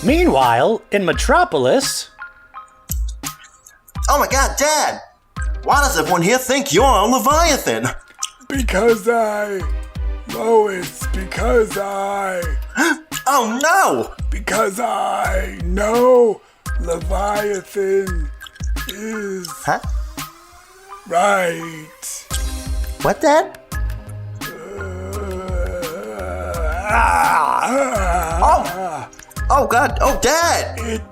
Meanwhile, in Metropolis... Oh my god, Dad! Why does everyone here think you're on Leviathan? Because Lois, because Oh no! because I know Leviathan is Huh? right. What, Dad? Oh god, oh Dad!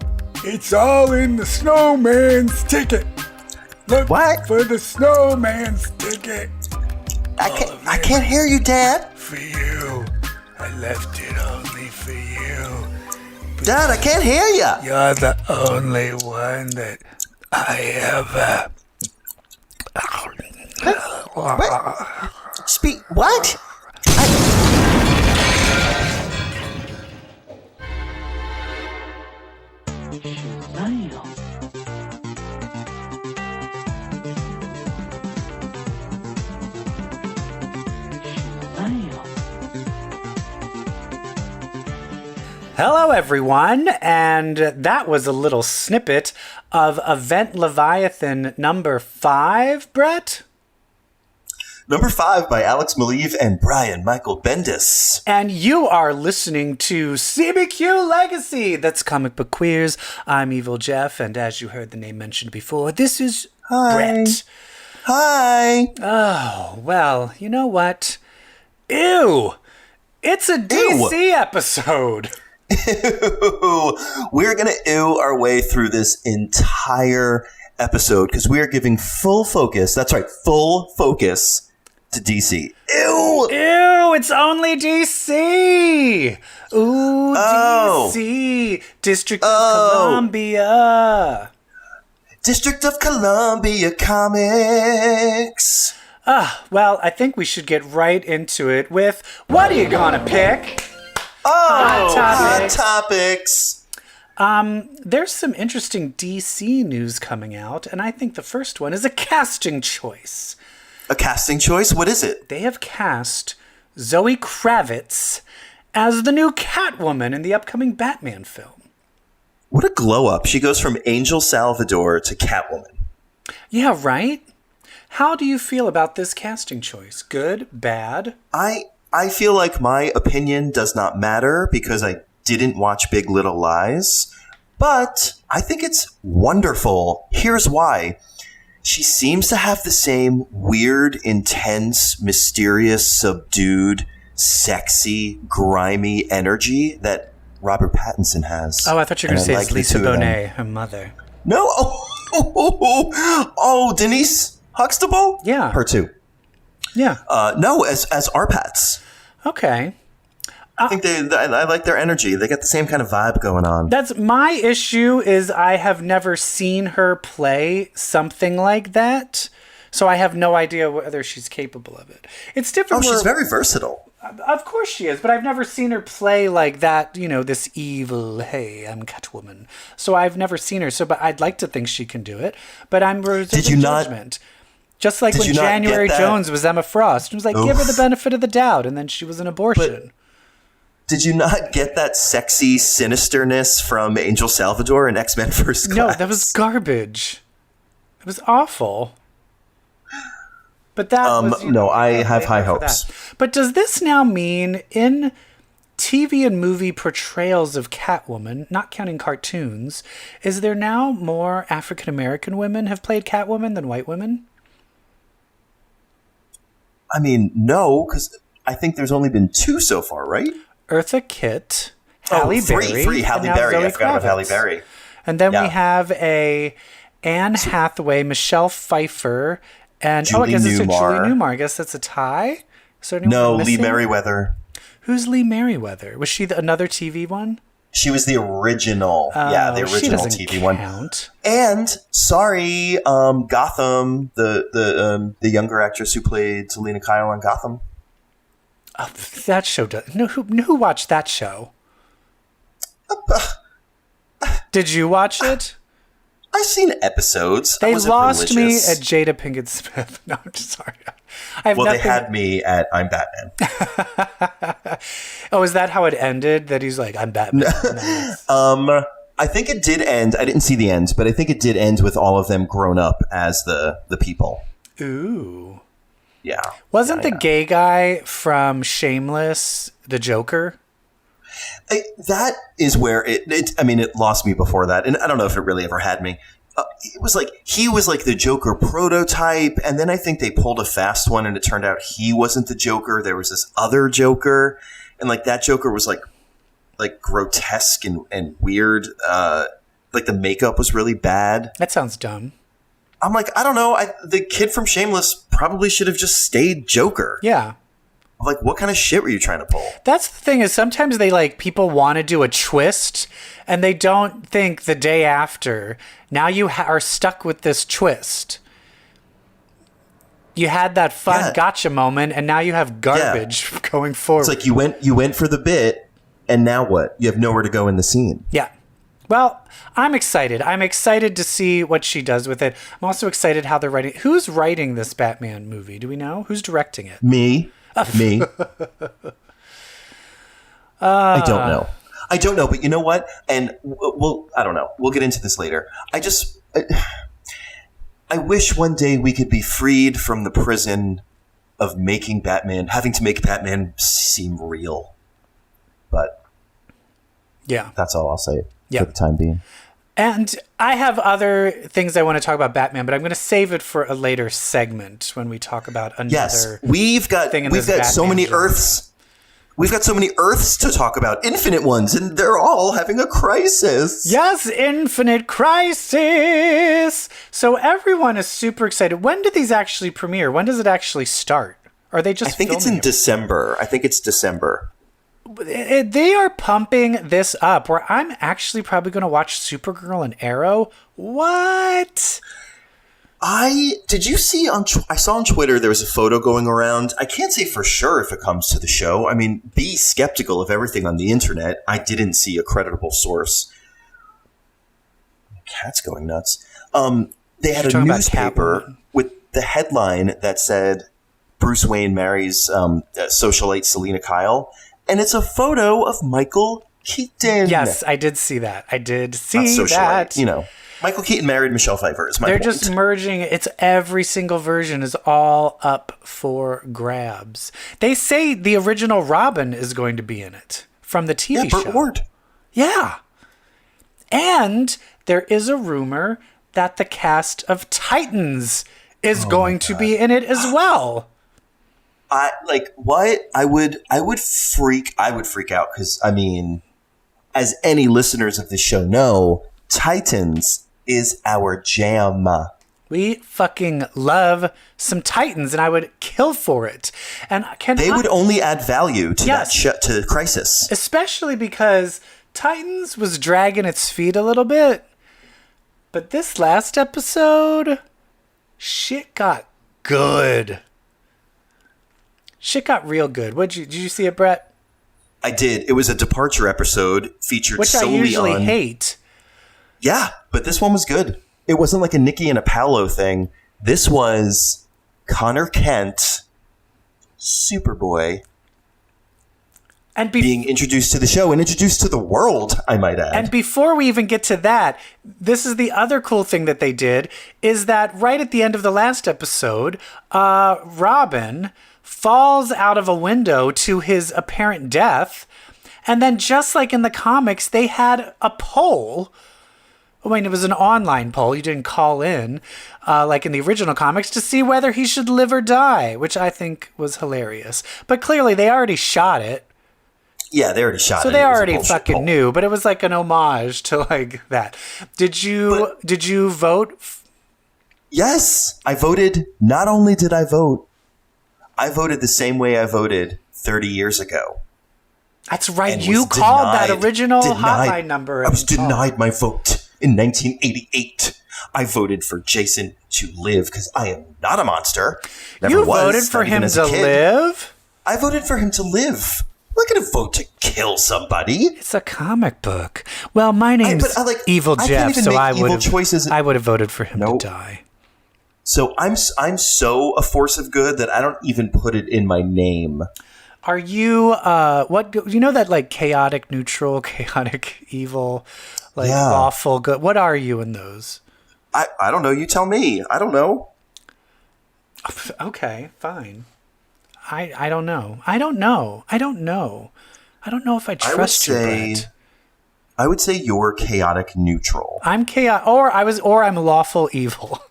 It's all in the snowman's ticket. Look What? for the snowman's ticket. I can't hear you, Dad! For you. I left it only for you. Dad, I can't hear you! You're the only one that I ever... Speak, what? Hello, everyone, and that was a little snippet of Event Leviathan number 5, Brett? Number 5 by Alex Maleev and Brian Michael Bendis. And you are listening to CBQ Legacy. That's Comic Book Queers. I'm EvilJeff, and as you heard the name mentioned before, this is Brett. Hi! Oh, well, you know what? Ew! It's a DC episode! Ew. We're gonna ew our way through this entire episode because we are giving full focus, that's right, full focus to DC. Ew! Ew, it's only DC! Ooh, DC! District of Columbia! District of Columbia Comics! Well, I think we should get right into it with What Are You Gonna Pick? Hot topics! There's some interesting DC news coming out, and I think the first one is a casting choice. A casting choice? What is it? They have cast Zoe Kravitz as the new Catwoman in the upcoming Batman film. What a glow up. She goes from Angel Salvador to Catwoman. Yeah, right? How do you feel about this casting choice? Good? Bad? I feel like my opinion does not matter because I didn't watch Big Little Lies, but I think it's wonderful. Here's why. She seems to have the same weird, intense, mysterious, subdued, sexy, grimy energy that Robert Pattinson has. Oh, I thought you were going to say it's Lisa Bonet, her mother. No. Oh, Denise Huxtable? Yeah. Her too. Yeah. No, as Arpats. Okay. I think I like their energy. They got the same kind of vibe going on. That's my issue is I have never seen her play something like that. So I have no idea whether she's capable of it. It's different. Oh, she's very versatile. Of course she is, but I've never seen her play like that, this evil, hey, I'm Catwoman. So I've never seen her. But I'd like to think she can do it. But I'm reserving judgment. Just like when January Jones was Emma Frost. It was like, give her the benefit of the doubt, and then she was an abortion. But did you not get that sexy sinisterness from Angel Salvador in X-Men First Class? No, that was garbage. It was awful. But that was... no, I have high hopes. But does this now mean in TV and movie portrayals of Catwoman, not counting cartoons, is there now more African-American women have played Catwoman than white women? I mean, no, because I think there's only been 2 so far, right? Eartha Kitt, Halle Berry. Three. Halle Berry. I forgot about Halle Berry. And then we have Anne Hathaway, Michelle Pfeiffer, and Julie I guess it's Newmar. Julie Newmar. I guess that's a tie? No, Lee Merriweather. Who's Lee Merriweather? Was she another TV one? She was the original. The original TV one. And sorry, Gotham, the younger actress who played Selena Kyle on Gotham. Oh, that show does. Who watched that show? Did you watch it? I've seen episodes. They lost me at Jada Pinkett Smith. No, I'm just sorry. They had me at I'm Batman. Oh, is that how it ended? That he's like, I'm Batman. I think it did end. I didn't see the end, but I think it did end with all of them grown up as the people. Ooh. Yeah. Wasn't the gay guy from Shameless the Joker? That is where it lost me before that. And I don't know if it really ever had me. It was like, he was like the Joker prototype. And then I think they pulled a fast one and it turned out he wasn't the Joker. There was this other Joker. And like that Joker was like grotesque and weird. Like the makeup was really bad. That sounds dumb. I'm like, I don't know. The kid from Shameless probably should have just stayed Joker. Yeah. Like, what kind of shit were you trying to pull? That's the thing is sometimes people want to do a twist and they don't think the day after. Now you are stuck with this twist. You had that fun gotcha moment and now you have garbage going forward. It's like you went for the bit and now what? You have nowhere to go in the scene. Yeah. Well, I'm excited. I'm excited to see what she does with it. I'm also excited how they're writing. Who's writing this Batman movie? Do we know? Who's directing it? Me. I don't know, but you know what? And I don't know. We'll get into this later. I wish one day we could be freed from the prison of having to make Batman seem real. But yeah, that's all I'll say for the time being. And I have other things I want to talk about Batman, but I'm going to save it for a later segment when we talk about another. We've got so many genre. Earths. We've got so many Earths to talk about, infinite ones, and they're all having a crisis. Yes, infinite crisis. So everyone is super excited. When do these actually premiere? When does it actually start? Are they just? I think it's in December. I think it's December. They are pumping this up where I'm actually probably going to watch Supergirl and Arrow. What? Did you see I saw on Twitter there was a photo going around. I can't say for sure if it comes to the show. I mean, be skeptical of everything on the internet. I didn't see a creditable source. My cat's going nuts. They had a newspaper with the headline that said Bruce Wayne marries socialite Selena Kyle. And it's a photo of Michael Keaton. Yes, I did see that. That. You know, Michael Keaton married Michelle Pfeiffer. They're just merging. It's every single version is all up for grabs. They say the original Robin is going to be in it from the TV show. Burt Ward. Yeah. And there is a rumor that the cast of Titans is going to be in it as well. What? I would freak out because, I mean, as any listeners of the show know, Titans is our jam. We fucking love some Titans, and I would kill for it. And they would only add value to that to Crisis, especially because Titans was dragging its feet a little bit, but this last episode, shit got good. Shit got real good. Did you see it, Brett? I did. It was a departure episode featured solely on... Which I usually hate. Yeah, but this one was good. It wasn't like a Nikki and a Paolo thing. This was Connor Kent, Superboy, and being introduced to the show and introduced to the world, I might add. And before we even get to that, this is the other cool thing that they did, is that right at the end of the last episode, Robin falls out of a window to his apparent death. And then just like in the comics, they had a poll. I mean, it was an online poll. You didn't call in, like in the original comics, to see whether he should live or die, which I think was hilarious. But clearly they already shot it. Yeah, they already shot it. So they already fucking knew, but it was like an homage to like that. Did you vote? Yes, I voted. Not only did I voted the same way I voted 30 years ago. That's right. You called that original hotline number. I was denied my vote in 1988. I voted for Jason to live because I am not a monster. You voted for him to live? I voted for him to live. not going to vote to kill somebody. It's a comic book. Well, my name's EvilJeff, so I would have voted for him to die. So I'm so a force of good that I don't even put it in my name. Are you what you know that like chaotic neutral, chaotic evil, like awful good? What are you in those? I don't know. You tell me. I don't know. Okay, fine. I don't know. I don't know if I trust you, Brett. I would say you're chaotic neutral. I'm or I'm lawful evil.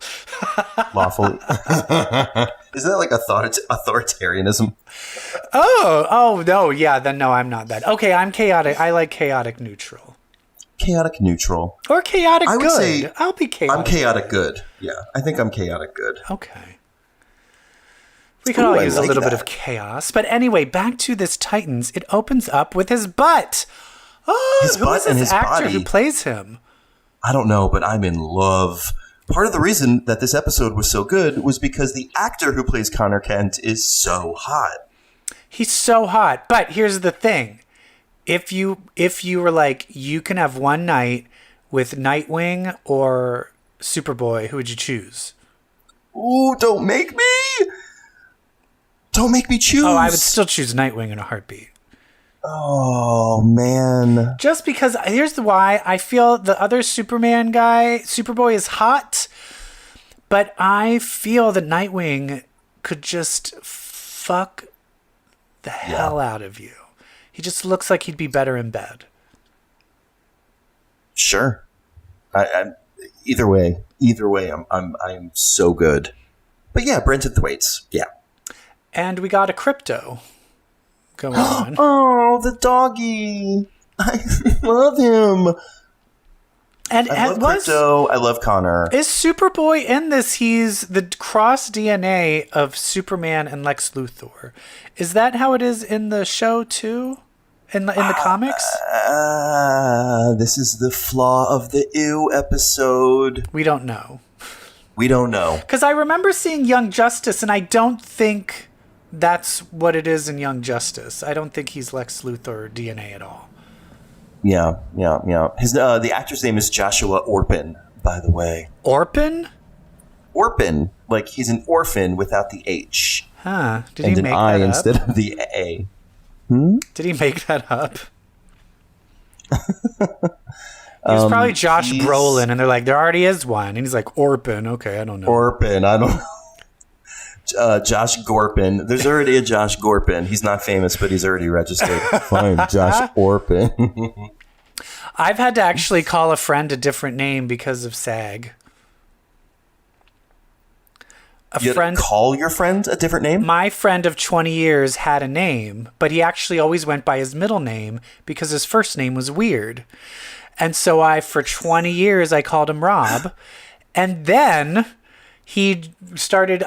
Lawful. Isn't that like authoritarianism? Oh no, yeah, then no, I'm not that. Okay, I'm chaotic. I like chaotic neutral. Chaotic neutral. Or chaotic good. Say I'll be chaotic. I'm chaotic good. Yeah, I think I'm chaotic good. Okay. We could all use a little bit of chaos. But anyway, back to this Titans. It opens up with his butt. Oh, his butt and his actor body. Who plays him? I don't know, but I'm in love. Part of the reason that this episode was so good was because the actor who plays Connor Kent is so hot. He's so hot. But here's the thing. If you were like, you can have one night with Nightwing or Superboy, who would you choose? Ooh, don't make me! Don't make me choose! Oh, I would still choose Nightwing in a heartbeat. Oh, man. Just because, here's why. I feel the other Superman guy, Superboy, is hot, but I feel that Nightwing could just fuck the hell out of you. He just looks like he'd be better in bed. Sure. Either way, I'm so good. But yeah, Brenton Thwaites. Yeah. And we got a Crypto going on. Oh, the doggy. I love him. And I love Crypto. I love Connor. Is Superboy in this? He's the cross DNA of Superman and Lex Luthor. Is that how it is in the show too? In the comics? This is the flaw of the Ew episode. We don't know. Because I remember seeing Young Justice, and I don't think that's what it is in Young Justice. I don't think he's Lex Luthor DNA at all. Yeah. His the actor's name is Joshua Orpin, by the way. Orpin? Orpin, like he's an orphan without the H. Huh? Did and he make an I that up? instead of the A. Did he make that up? He was probably Josh Brolin, and they're like, there already is one. And he's like, Orpin. Okay, I don't know. Orpin, I don't know. Josh Gorpin. There's already a Josh Gorpin. He's not famous, but he's already registered. Fine, Josh Orpin. I've had to actually call a friend a different name because of SAG. You had to call your friend a different name? My friend of 20 years had a name, but he actually always went by his middle name because his first name was weird. And so for 20 years, I called him Rob. And then he started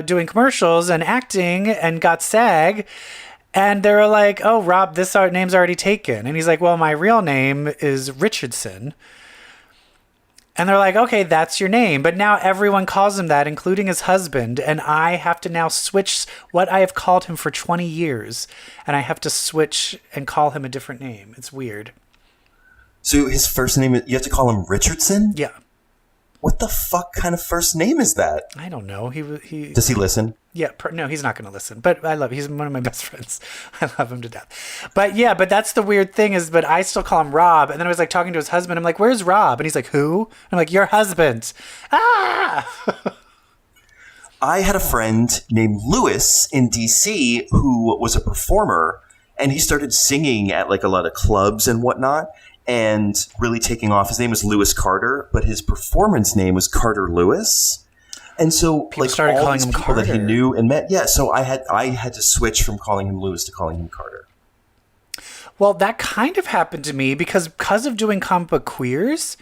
doing commercials and acting and got SAG. And they were like, oh, Rob, this name's already taken. And he's like, well, my real name is Richardson. And they're like, okay, that's your name. But now everyone calls him that, including his husband. And I have to now switch what I have called him for 20 years. And I have to switch and call him a different name. It's weird. So his first name, you have to call him Richardson? Yeah. What the fuck kind of first name is that? I don't know. He Does he listen? Yeah. No, he's not going to listen. But I love him. He's one of my best friends. I love him to death. But yeah, but that's the weird thing but I still call him Rob. And then I was like talking to his husband. I'm like, where's Rob? And he's like, who? And I'm like, your husband. Ah! I had a friend named Lewis in DC who was a performer. And he started singing at like a lot of clubs and whatnot. And really taking off. His name was Lewis Carter, but his performance name was Carter Lewis. And so people started all calling these him people Carter. that he knew and met. Yeah, so I had to switch from calling him Lewis to calling him Carter. Well, that kind of happened to me because of doing comic book queers,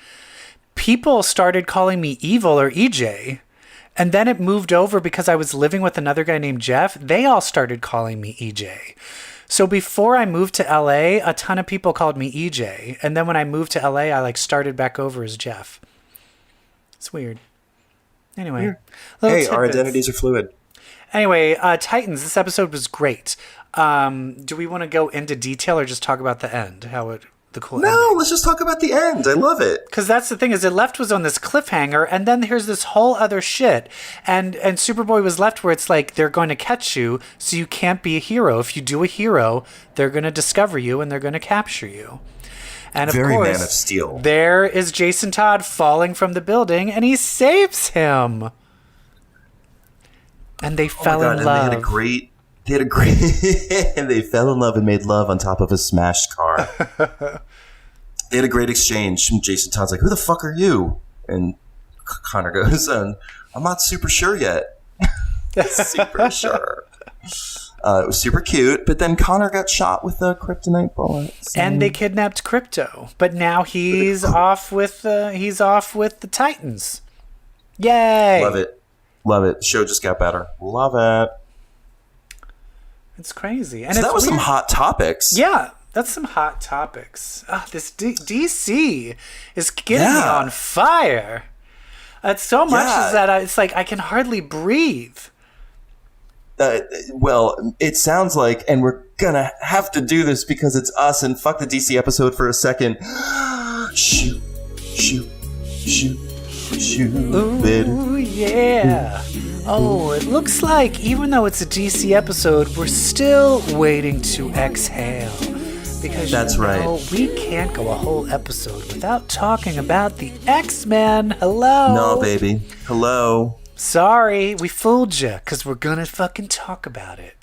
people started calling me Evil or EJ. And then it moved over because I was living with another guy named Jeff. They all started calling me EJ. So before I moved to LA, a ton of people called me EJ. And then when I moved to LA, I started back over as Jeff. It's weird. Anyway. Hey, our identities are fluid. Anyway, Titans, this episode was great. Do we want to go into detail or just talk about the end? The cool ending? No, let's just talk about the end. I love it. Because that's the thing, is it left was on this cliffhanger, and then here's this whole other shit. And Superboy was left where it's like, they're going to catch you, so you can't be a hero. If you do a hero, they're going to discover you, and they're going to capture you. And of Very course, Man of Steel. There is Jason Todd falling from the building, and he saves him. And they fell in love. And they had a great, and they fell in love and made love on top of a smashed car. They had a great exchange. Jason Todd's like, "Who the fuck are you?" And Connor goes, "I'm not super sure yet." Super sure. It was super cute, but then Connor got shot with a kryptonite bullet. So. And they kidnapped Crypto, but now he's off with the Titans. Yay! Love it. The show just got better. Love it. It's crazy. And so that was weird. Some hot topics. Yeah, that's some hot topics. This DC is getting me on fire. It's so much is that it's like I can hardly breathe. Well, it sounds like, and we're gonna have to do this because it's us, and fuck the DC episode for a second. Shoot. Ooh, yeah. Oh, it looks like even though it's a DC episode, we're still waiting to exhale. Because that's right. We can't go a whole episode without talking about the X-Men. Hello. No, baby. Hello. Sorry, we fooled you, because we're gonna fucking talk about it.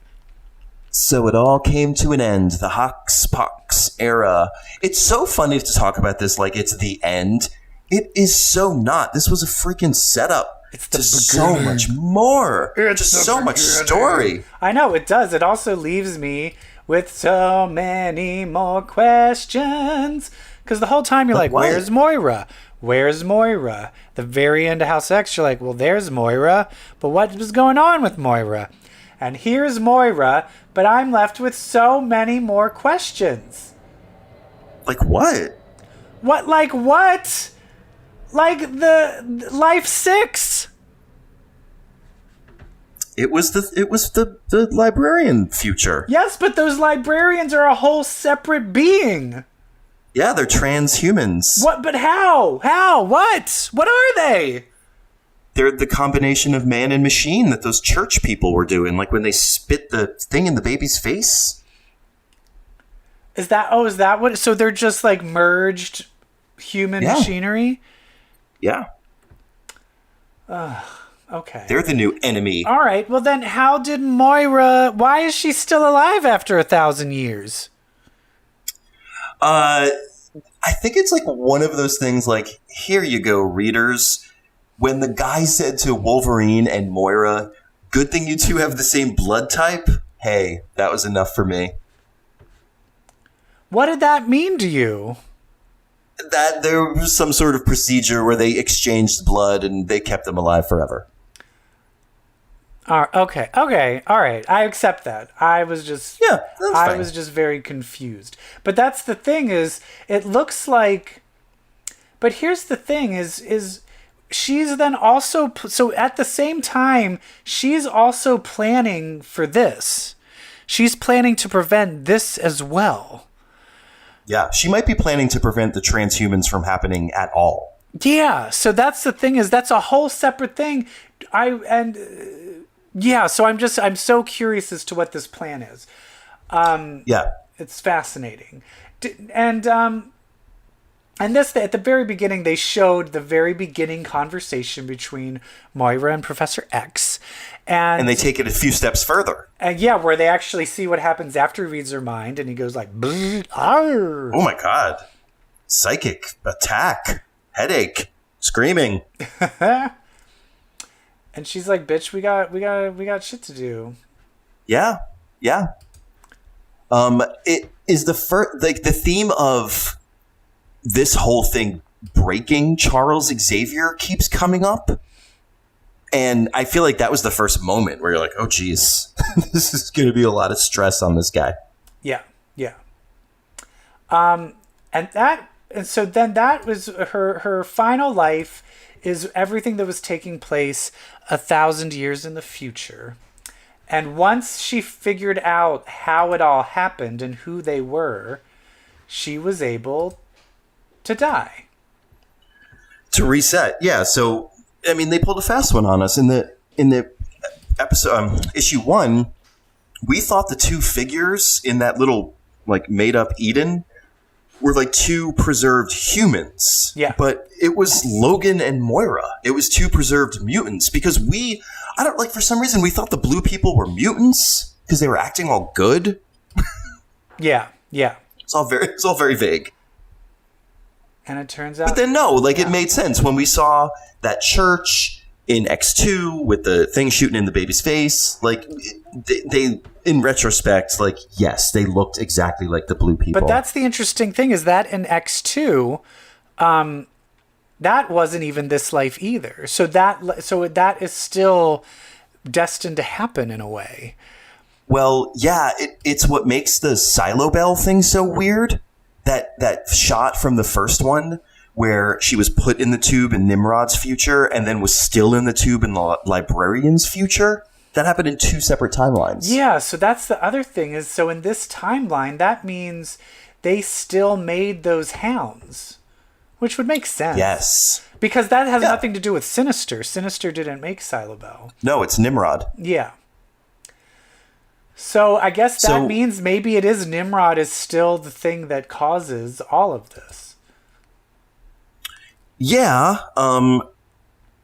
So it all came to an end, the Hox Pox era. It's so funny to talk about this like it's the end. It is so not. This was a freaking setup. It's the so much more. It's just so much story. I know, it does. It also leaves me with so many more questions. Because the whole time you're like, where's Moira? Where's Moira? The very end of House X, you're like, well, there's Moira. But what was going on with Moira? And here's Moira, but I'm left with so many more questions. Like what? What, like what? Like the Life 6. It was the librarian future. Yes, but those librarians are a whole separate being. Yeah, they're transhumans. What? But how? How? What? What are they? They're the combination of man and machine that those church people were doing, like when they spit the thing in the baby's face. Is that what? So they're just like merged human machinery? Yeah. Okay. They're the new enemy. All right. Well, then how did Moira... Why is she still alive after 1,000 years? I think it's like one of those things like, here you go, readers. When the guy said to Wolverine and Moira, good thing you two have the same blood type. Hey, that was enough for me. What did that mean to you? That there was some sort of procedure where they exchanged blood and they kept them alive forever. Okay, all right. I accept that. I was just was just very confused. But that's the thing is, it looks like. But here's the thing: is she's then also so at the same time she's also planning for this. She's planning to prevent this as well. Yeah, she might be planning to prevent the transhumans from happening at all. Yeah, so that's the thing is that's a whole separate thing. So I'm so curious as to what this plan is. It's fascinating. And this, at the very beginning, they showed the very beginning conversation between Moira and Professor X. And they take it a few steps further. Where they actually see what happens after he reads her mind, and he goes like, arr. Oh my God. Psychic attack, headache, screaming. And she's like, bitch, we got shit to do. Yeah. It is the first, like the theme of this whole thing breaking Charles Xavier keeps coming up. And I feel like that was the first moment where you're like, oh, geez, this is going to be a lot of stress on this guy. Yeah. And so then that was her final life is everything that was taking place 1,000 years in the future. And once she figured out how it all happened and who they were, she was able to die. To reset. Yeah, so I mean they pulled a fast one on us in the episode issue 1. We thought the two figures in that little like made up Eden were like two preserved humans. Yeah. But it was Logan and Moira. It was two preserved mutants because for some reason we thought the blue people were mutants because they were acting all good. Yeah. It's all very vague. And it turns out... But then no, it made sense when we saw that church in X2 with the thing shooting in the baby's face. Like, they in retrospect, yes, they looked exactly like the blue people. But that's the interesting thing is that in X2, that wasn't even this life either. So that is still destined to happen in a way. Well, yeah, it's what makes the Silo Bell thing so weird. That shot from the first one where she was put in the tube in Nimrod's future and then was still in the tube in the librarian's future. That happened in 2 separate timelines. Yeah, so that's the other thing is, so in this timeline, that means they still made those hounds, which would make sense. Yes. Because that has nothing to do with Sinister. Sinister didn't make Silobel. No, it's Nimrod. Yeah. So I guess that means maybe it is Nimrod is still the thing that causes all of this. Yeah. I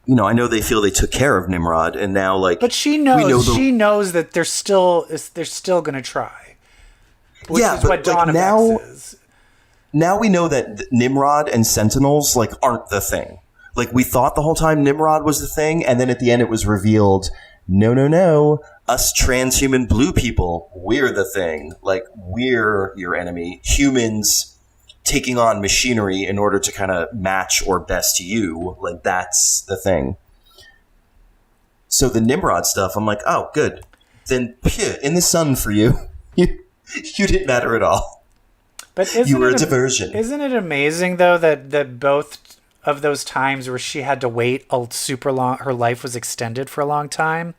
know they feel they took care of Nimrod, and now but she knows she knows that they're still going to try. Which is what Dawn of X is. Now we know that Nimrod and Sentinels aren't the thing. We thought the whole time Nimrod was the thing, and then at the end it was revealed, no. Us transhuman blue people, we're the thing. We're your enemy. Humans taking on machinery in order to kind of match or best you. That's the thing. So the Nimrod stuff, I'm like, oh, good. Then, in the sun for you. You didn't matter at all. But you were a diversion. Isn't it amazing, though, that both of those times where she had to wait a super long, her life was extended for a long time,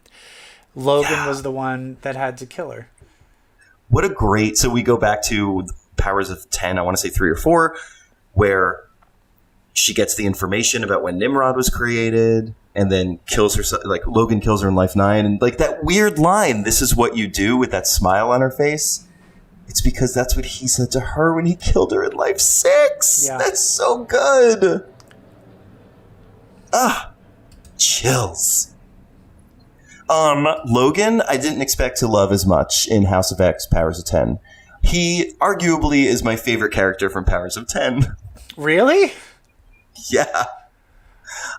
Logan was the one that had to kill her. What a great... So we go back to Powers of 10, I want to say 3 or 4, where she gets the information about when Nimrod was created and then kills herself. Logan kills her in Life 9. And that weird line, this is what you do, with that smile on her face. It's because that's what he said to her when he killed her in Life 6. Yeah. That's so good. Chills. Logan, I didn't expect to love as much in House of X, Powers of 10. He arguably is my favorite character from Powers of 10. Really? Yeah.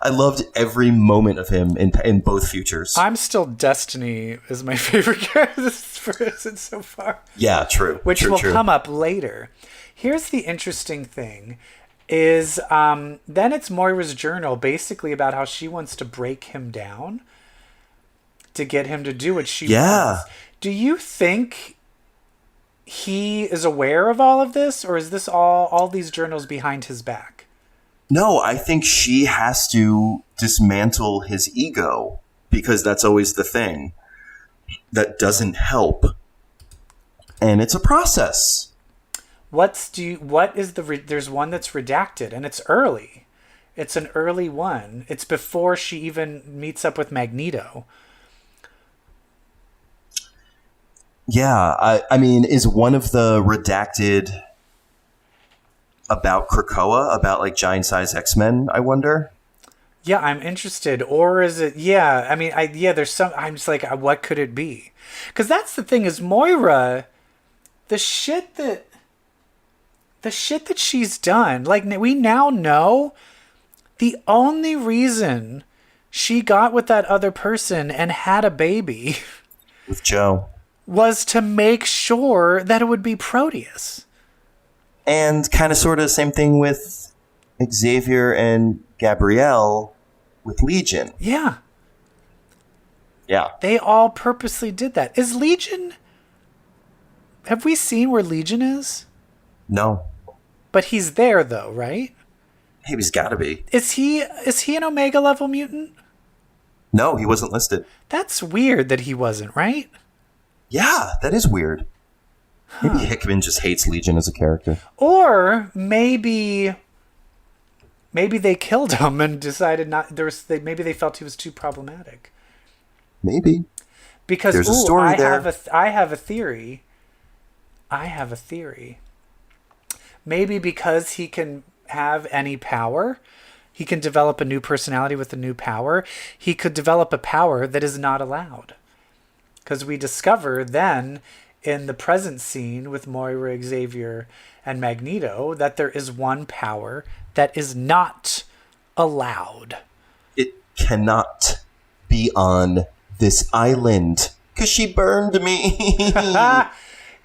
I loved every moment of him in both futures. I'm still Destiny is my favorite character so far. Yeah, true. Which will come up later. Here's the interesting thing is then it's Moira's journal basically about how she wants to break him down to get him to do what she wants. Do you think he is aware of all of this, or is this all these journals behind his back? No, I think she has to dismantle his ego because that's always the thing that doesn't help. And it's a process. There's one that's redacted and it's early. It's an early one. It's before she even meets up with Magneto. Yeah, I mean, is one of the redacted about Krakoa, about giant-size X-Men, I wonder? Yeah, I'm interested. Or is it, I mean, there's some, I'm just like, what could it be? Because that's the thing is Moira, the shit that she's done, we now know the only reason she got with that other person and had a baby with Joe was to make sure that it would be Proteus. And kind of sort of the same thing with Xavier and Gabrielle with Legion. Yeah. Yeah. They all purposely did that. Is Legion... Have we seen where Legion is? No. But he's there, though, right? He's got to be. Is he an Omega level mutant? No, he wasn't listed. That's weird that he wasn't, right? Yeah, that is weird. Maybe Hickman just hates Legion as a character. Or maybe they killed him and decided not. Maybe they felt he was too problematic. Maybe. Because there's a story there. I have a theory. Maybe because he can have any power, he can develop a new personality with a new power. He could develop a power that is not allowed. Because we discover then in the present scene with Moira, Xavier, and Magneto that there is one power that is not allowed. It cannot be on this island because she burned me.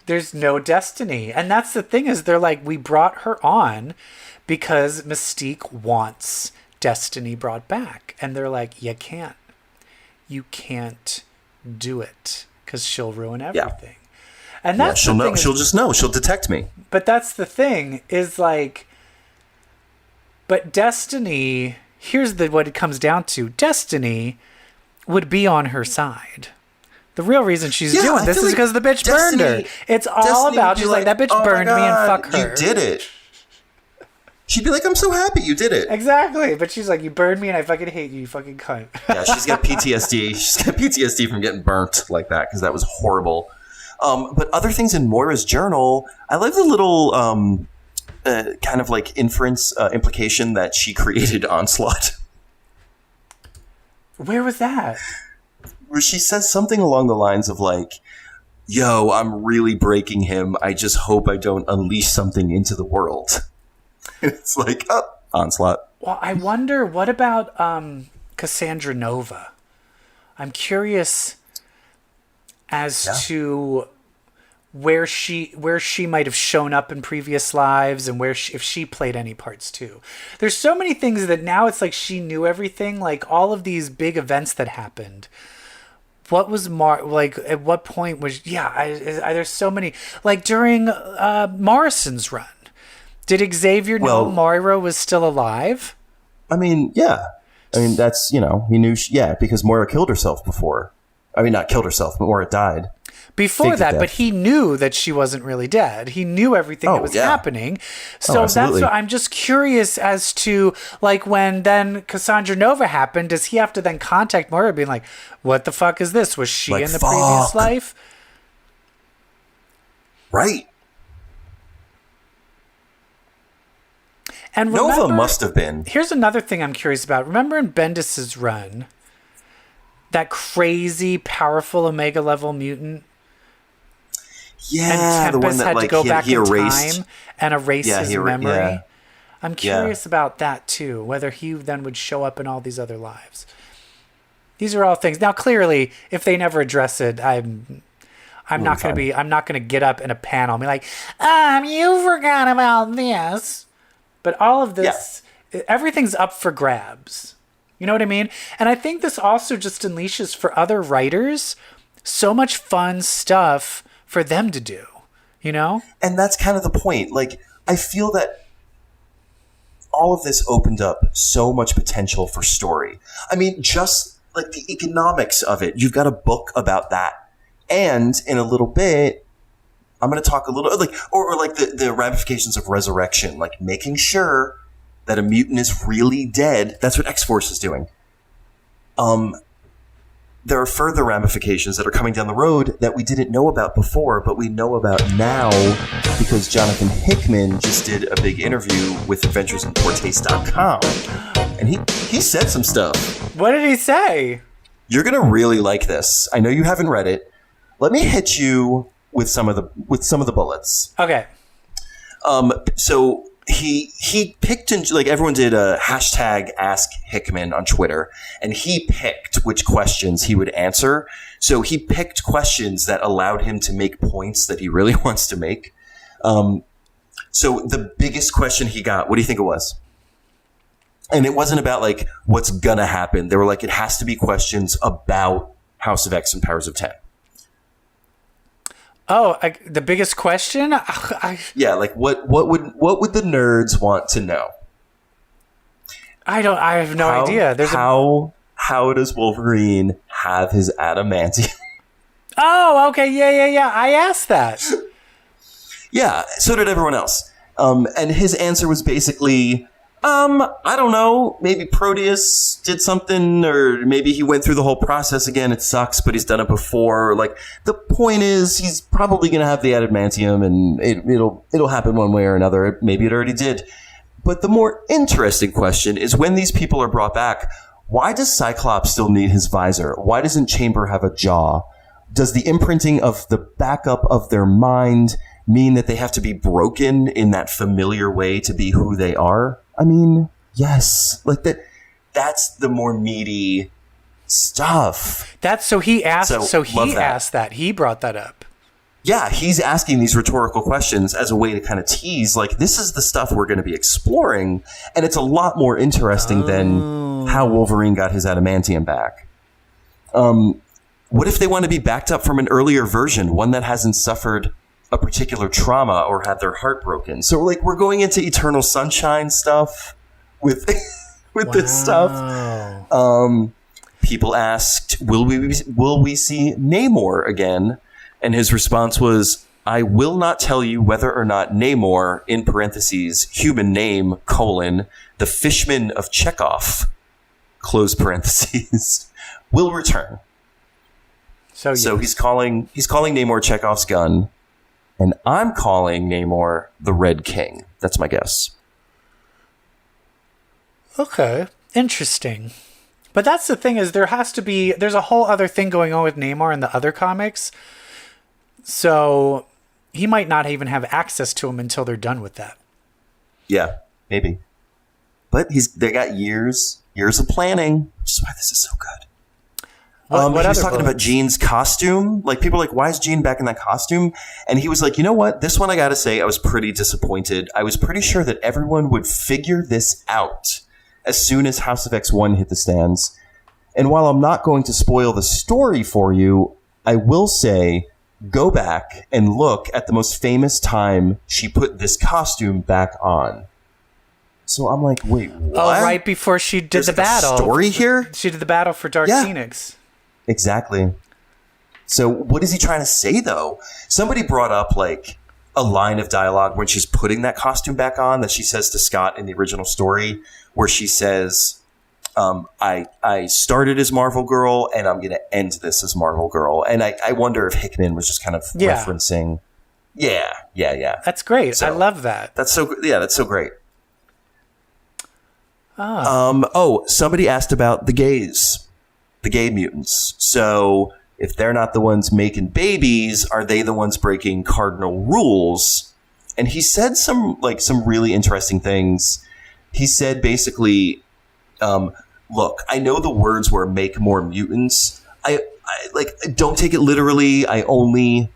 There's no destiny. And that's the thing is they're like, we brought her on because Mystique wants destiny brought back. And they're like, you can't do it because she'll ruin everything. Yeah. And that's she'll know. She'll just know. She'll detect me. But that's the thing is like, but destiny, here's what it comes down to. Destiny would be on her side. The real reason she's doing this is because the bitch burned her. It's all about, she's like, that bitch burned me and fuck her. You did it. She'd be like, I'm so happy you did it. Exactly. But she's like, you burned me and I fucking hate you fucking cunt. Yeah, she's got PTSD. She's got PTSD from getting burnt like that because that was horrible. But other things in Moira's journal, I like the little kind of like implication that she created Onslaught. Where was that? Where she says something along the lines of like, yo, I'm really breaking him. I just hope I don't unleash something into the world. It's like, oh, Onslaught. Well, I wonder, what about Cassandra Nova? I'm curious as to where she might have shown up in previous lives and if she played any parts too. There's so many things that now it's like she knew everything, like all of these big events that happened. What was at what point was there's so many, like during Morrison's run, did Xavier know Moira was still alive? I mean, yeah. I mean, that's, he knew, because Moira killed herself before. I mean, not killed herself, but Moira died. Before that, but he knew that she wasn't really dead. He knew everything that was happening. So that's what I'm just curious as to, like, when then Cassandra Nova happened, does he have to then contact Moira being like, what the fuck is this? Was she in the previous life? Right. And Nova must have been. Here's another thing I'm curious about. Remember in Bendis's run, that crazy, powerful Omega level mutant? Yeah, and Tempest had to go back in time and erase his memory. Yeah. I'm curious about that too, whether he then would show up in all these other lives. These are all things. Now, clearly, if they never address it, I'm not going to get up in a panel and be like, you forgot about this. But all of this, everything's up for grabs. You know what I mean? And I think this also just unleashes for other writers so much fun stuff for them to do, And that's kind of the point. Like, I feel that all of this opened up so much potential for story. I mean, just like the economics of it. You've got a book about that. And in a little bit, I'm going to talk a little like, or like the ramifications of resurrection, like making sure that a mutant is really dead. That's what X-Force is doing. There are further ramifications that are coming down the road that we didn't know about before, but we know about now because Jonathan Hickman just did a big interview with adventuresinpoortaste.com. And he said some stuff. What did he say? You're going to really like this. I know you haven't read it. Let me hit you with some of the bullets. Okay. So he picked, and like everyone did a hashtag Ask Hickman on Twitter, and he picked which questions he would answer. So he picked questions that allowed him to make points that he really wants to make. So the biggest question he got, what do you think it was? And it wasn't about like what's gonna happen. They were like, it has to be questions about House of X and Powers of 10. Oh, the biggest question? Yeah, like what would the nerds want to know? I have no idea. how does Wolverine have his adamantium? Oh, okay. Yeah. I asked that. Yeah, so did everyone else. And his answer was basically, I don't know, maybe Proteus did something, or maybe he went through the whole process again. It sucks, but he's done it before. Like, the point is, he's probably going to have the adamantium, and it'll happen one way or another. Maybe it already did. But the more interesting question is, when these people are brought back, why does Cyclops still need his visor? Why doesn't Chamber have a jaw? Does the imprinting of the backup of their mind mean that they have to be broken in that familiar way to be who they are? I mean, yes. Like that's the more meaty stuff. He asked that. He brought that up. Yeah, he's asking these rhetorical questions as a way to kind of tease, like, this is the stuff we're going to be exploring, and it's a lot more interesting than how Wolverine got his adamantium back. What if they want to be backed up from an earlier version, one that hasn't suffered a particular trauma or had their heart broken? So, like, we're going into Eternal Sunshine stuff with this stuff. People asked, will we see Namor again? And his response was, I will not tell you whether or not Namor, in parentheses, human name, the fishman of Chekhov, close parentheses, will return. So he's calling Namor Chekhov's gun, and I'm calling Namor the Red King. That's my guess. Okay. Interesting. But that's the thing, is there's a whole other thing going on with Namor in the other comics. So he might not even have access to him until they're done with that. Yeah, maybe. But they got years of planning, which is why this is so good. He was talking about Jean's costume. Like, people are like, why is Jean back in that costume? And he was like, you know what? This one, I got to say, I was pretty disappointed. I was pretty sure that everyone would figure this out as soon as House of X1 hit the stands. And while I'm not going to spoil the story for you, I will say, go back and look at the most famous time she put this costume back on. So I'm like, wait, what? Oh, right before she did the battle. A story here? She did the battle for Dark Phoenix. Exactly. So what is he trying to say, though? Somebody brought up, like, a line of dialogue when she's putting that costume back on that she says to Scott in the original story, where she says, I started as Marvel Girl, and I'm going to end this as Marvel Girl. And I wonder if Hickman was just kind of referencing. Yeah. That's great. So, I love that. That's so great. Somebody asked about the gay mutants. So if they're not the ones making babies, are they the ones breaking cardinal rules? And he said some really interesting things. He said basically, look, I know the words were make more mutants. I don't take it literally. I only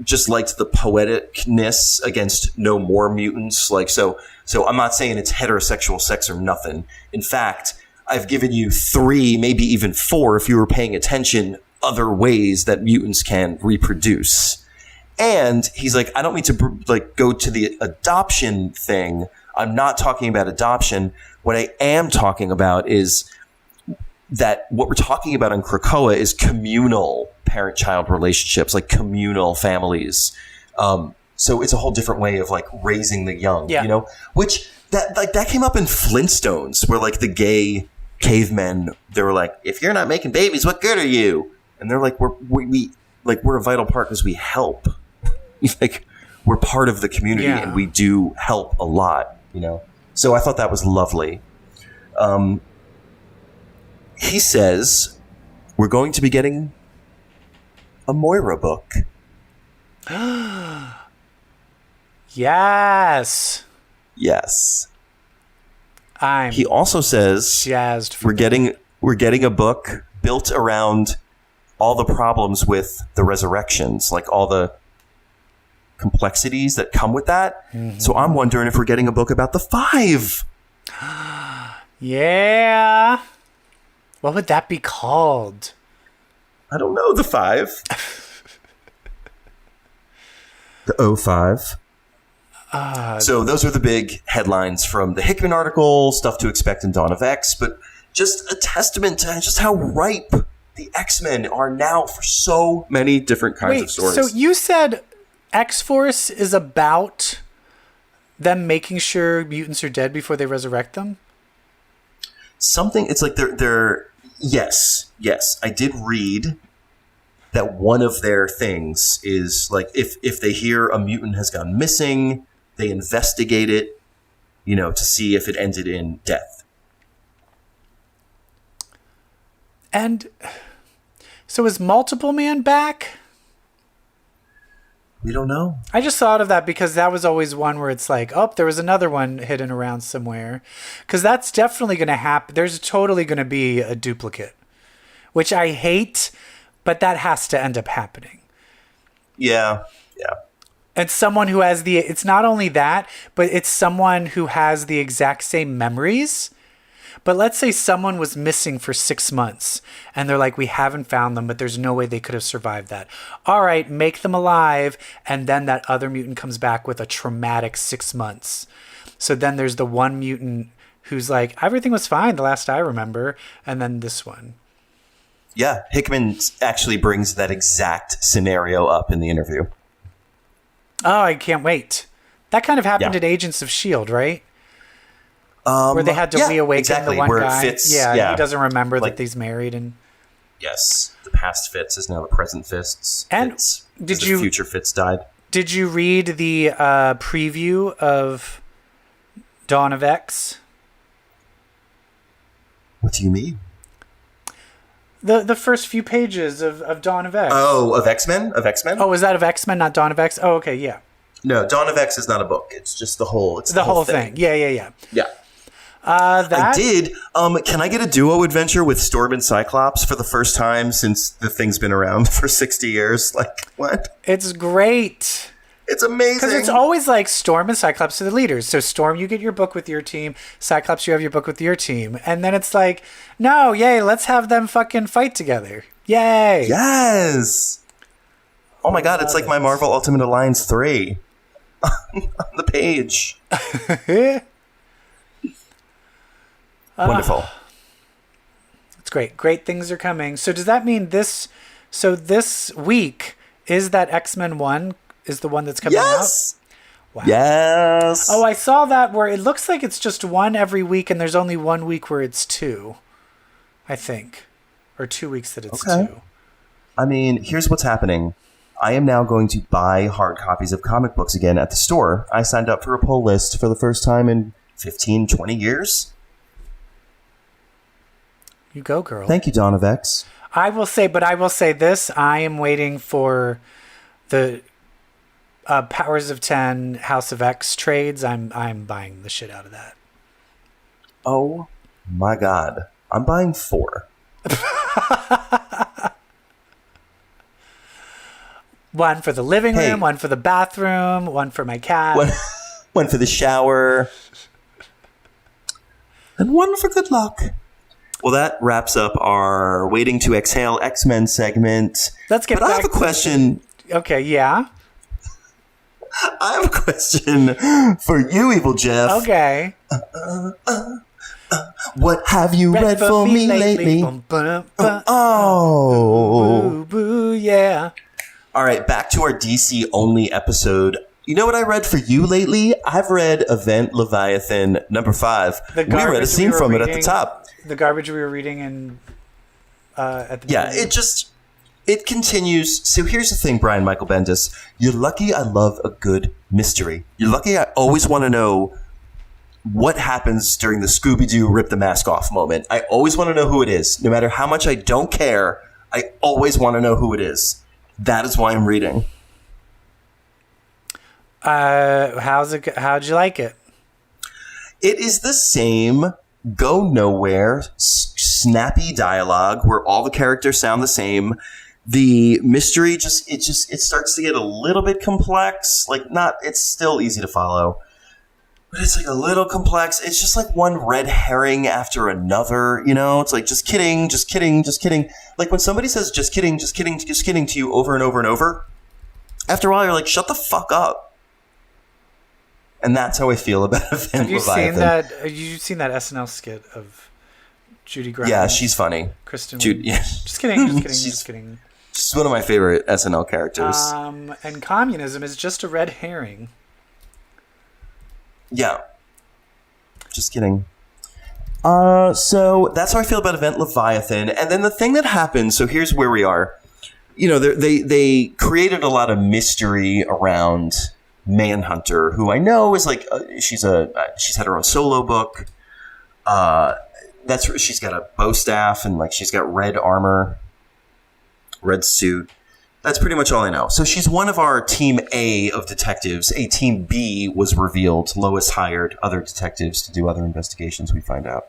just liked the poeticness against no more mutants. Like, so I'm not saying it's heterosexual sex or nothing. In fact, I've given you 3, maybe even 4, if you were paying attention, other ways that mutants can reproduce. And he's like, I don't mean to go to the adoption thing. I'm not talking about adoption. What I am talking about is that what we're talking about in Krakoa is communal parent-child relationships, like communal families. So it's a whole different way of, like, raising the young, you know, which that came up in Flintstones, where, like, the gay cavemen, they were like, if you're not making babies, what good are you? And they're like, we're a vital part because we help. Like, we're part of the community and we do help a lot, you know? So I thought that was lovely. He says we're going to be getting a Moira book. Yes. He also says jazzed we're getting a book built around all the problems with the resurrections, like all the complexities that come with that. Mm-hmm. So I'm wondering if we're getting a book about the 5. Yeah. What would that be called? I don't know. The 5. The 05. So those are the big headlines from the Hickman article, stuff to expect in Dawn of X. But just a testament to just how ripe the X-Men are now for so many different kinds of stories. So you said X-Force is about them making sure mutants are dead before they resurrect them? It's like they're yes. I did read that one of their things is like if they hear a mutant has gone missing, they investigate it, to see if it ended in death. And so is Multiple Man back? We don't know. I just thought of that because that was always one where it's like, oh, there was another one hidden around somewhere. Because that's definitely going to happen. There's totally going to be a duplicate, which I hate, but that has to end up happening. Yeah. And someone who has it's not only that, but it's someone who has the exact same memories. But let's say someone was missing for 6 months and they're like, we haven't found them, but there's no way they could have survived that. All right, make them alive. And then that other mutant comes back with a traumatic 6 months. So then there's the one mutant who's like, everything was fine the last I remember. And then this one. Yeah, Hickman actually brings that exact scenario up in the interview. Oh, I can't wait. That kind of happened at Agents of S.H.I.E.L.D., right? Where they had to reawaken the one guy. Fitz, he doesn't remember that he's married. And yes, the past Fitz is now the present Fitz. And Fitz, the future Fitz died. Did you read the preview of Dawn of X? What do you mean? The first few pages of Dawn of X. Oh, of X-Men? Of X-Men? Oh, is that of X-Men, not Dawn of X? Oh, okay, yeah. No, Dawn of X is not a book. It's just the whole. It's the whole thing. Yeah. Yeah. I did. Can I get a duo adventure with Storm and Cyclops for the first time since the thing's been around for 60 years? Like, what? It's great. It's amazing. Because it's always like Storm and Cyclops are the leaders. So Storm, you get your book with your team. Cyclops, you have your book with your team. And then it's like, no, yay, let's have them fucking fight together. Yay. Yes. Oh my God, it's like my Marvel Ultimate Alliance 3 on the page. Wonderful. It's great. Great things are coming. So does that mean this week is that X-Men 1 is the one that's coming out? Wow. Yes. Oh, I saw that where it looks like it's just one every week and there's only 1 week where it's 2, I think. Or 2 weeks that it's 2. I mean, here's what's happening. I am now going to buy hard copies of comic books again at the store. I signed up for a pull list for the first time in 15, 20 years. You go, girl. Thank you, Dawn of X. I will say this. I am waiting for the Powers of 10 House of X trades. I'm buying the shit out of that. Oh my God. I'm buying 4. One for the living room, one for the bathroom, one for my cat. One for the shower. And one for good luck. Well, that wraps up our Waiting to Exhale X-Men segment. Let's get back. I have a question. Okay, yeah. I have a question for you, EvilJeff. Okay. What have you read for me lately? Oh. Boo, yeah. All right, back to our DC-only episode. You know what I read for you lately? I've read Event Leviathan number 5. We read a scene from it at the top. The garbage we were reading in at the beginning. It continues. So here's the thing, Brian Michael Bendis. You're lucky I love a good mystery. You're lucky I always want to know what happens during the Scooby-Doo rip the mask off moment. I always want to know who it is. No matter how much I don't care, I always want to know who it is. That is why I'm reading. How'd you like it? It is the same go nowhere, snappy dialogue where all the characters sound the same. The mystery it starts to get a little bit complex. It's still easy to follow, but it's like a little complex. It's just like one red herring after another, it's like, just kidding, just kidding, just kidding. Like when somebody says, just kidding, just kidding, just kidding to you over and over and over, after a while you're like, shut the fuck up. And that's how I feel about Event Leviathan. Have you seen that SNL skit of Judy Grimes. Yeah, she's funny. Kristen. Yeah. Just kidding. Just kidding. She's one of my favorite SNL characters. And communism is just a red herring. Yeah. Just kidding. So that's how I feel about Event Leviathan. And then the thing that happened, so here's where we are. You know, they created a lot of mystery around Manhunter, who I know is like, she's had her own solo book. She's got a bow staff and like she's got red armor, red suit. That's pretty much all I know. So she's one of our team A of detectives. A team B was revealed. Lois hired other detectives to do other investigations, we find out.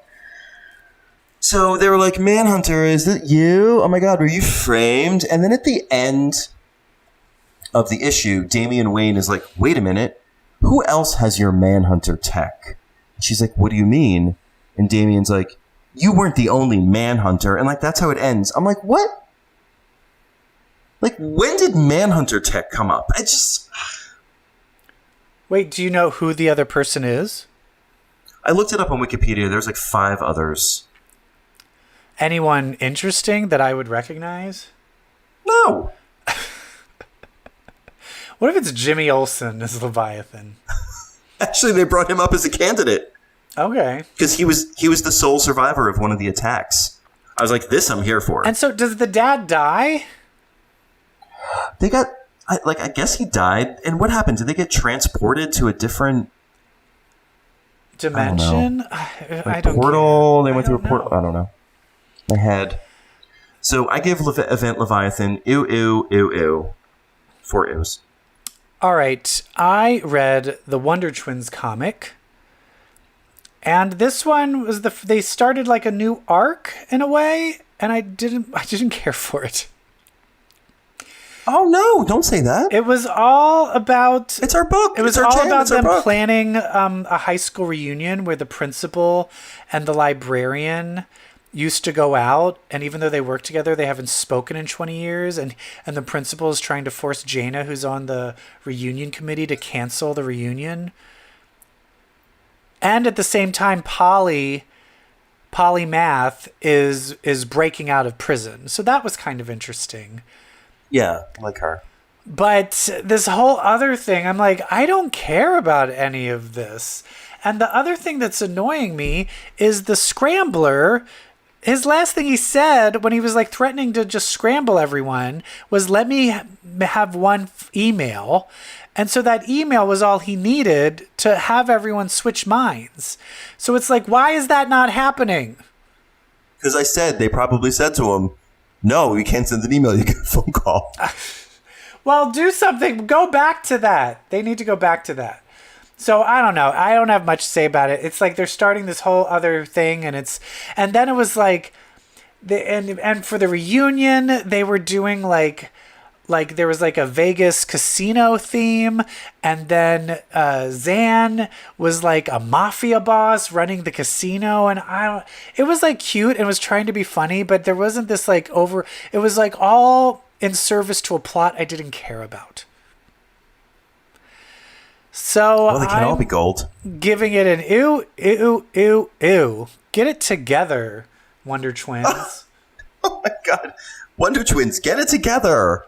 So they were like, Manhunter, is it you? Oh my God, were you framed? And then at the end of the issue, Damian Wayne is like, wait a minute, who else has your Manhunter tech? She's like, what do you mean? And Damian's like, you weren't the only Manhunter. And like, that's how it ends. I'm like, what? Like, when did Manhunter tech come up? Wait, do you know who the other person is? I looked it up on Wikipedia. There's like 5 others. Anyone interesting that I would recognize? No. What if it's Jimmy Olsen as Leviathan? Actually, they brought him up as a candidate. Okay. Because he was the sole survivor of one of the attacks. I was like, this I'm here for. And so does the dad die? They got, I guess he died. And what happened? Did they get transported to a different dimension? I don't portal? Care. They went through a portal. I don't know. My head. So I give Event Leviathan ew, ew, ew, ew. 4 ews. All right. I read the Wonder Twins comic. And this one was they started like a new arc in a way, and I didn't care for it. Oh no, don't say that. It was all about... It's our book. It was all about them planning a high school reunion where the principal and the librarian used to go out, and even though they work together, they haven't spoken in 20 years, and the principal is trying to force Jaina, who's on the reunion committee, to cancel the reunion. And at the same time, Polymath is breaking out of prison. So that was kind of interesting. Yeah, like her. But this whole other thing, I'm like, I don't care about any of this. And the other thing that's annoying me is the Scrambler. His last thing he said when he was like threatening to just scramble everyone was, let me have one email. And so that email was all he needed to have everyone switch minds. So it's like, why is that not happening? Because they probably said to him, no, you can't send an email. You get a phone call. Well, do something. Go back to that. They need to go back to that. So I don't know. I don't have much to say about it. It's like they're starting this whole other thing, and then it was like, and for the reunion, they were doing like there was like a Vegas casino theme, and then Zan was like a mafia boss running the casino, and it was like cute and was trying to be funny, but there wasn't this like it was like all in service to a plot I didn't care about. So well, they can all be gold. Giving it an ew, ew, ew, ew. Get it together, Wonder Twins. Oh my God. Wonder Twins, get it together.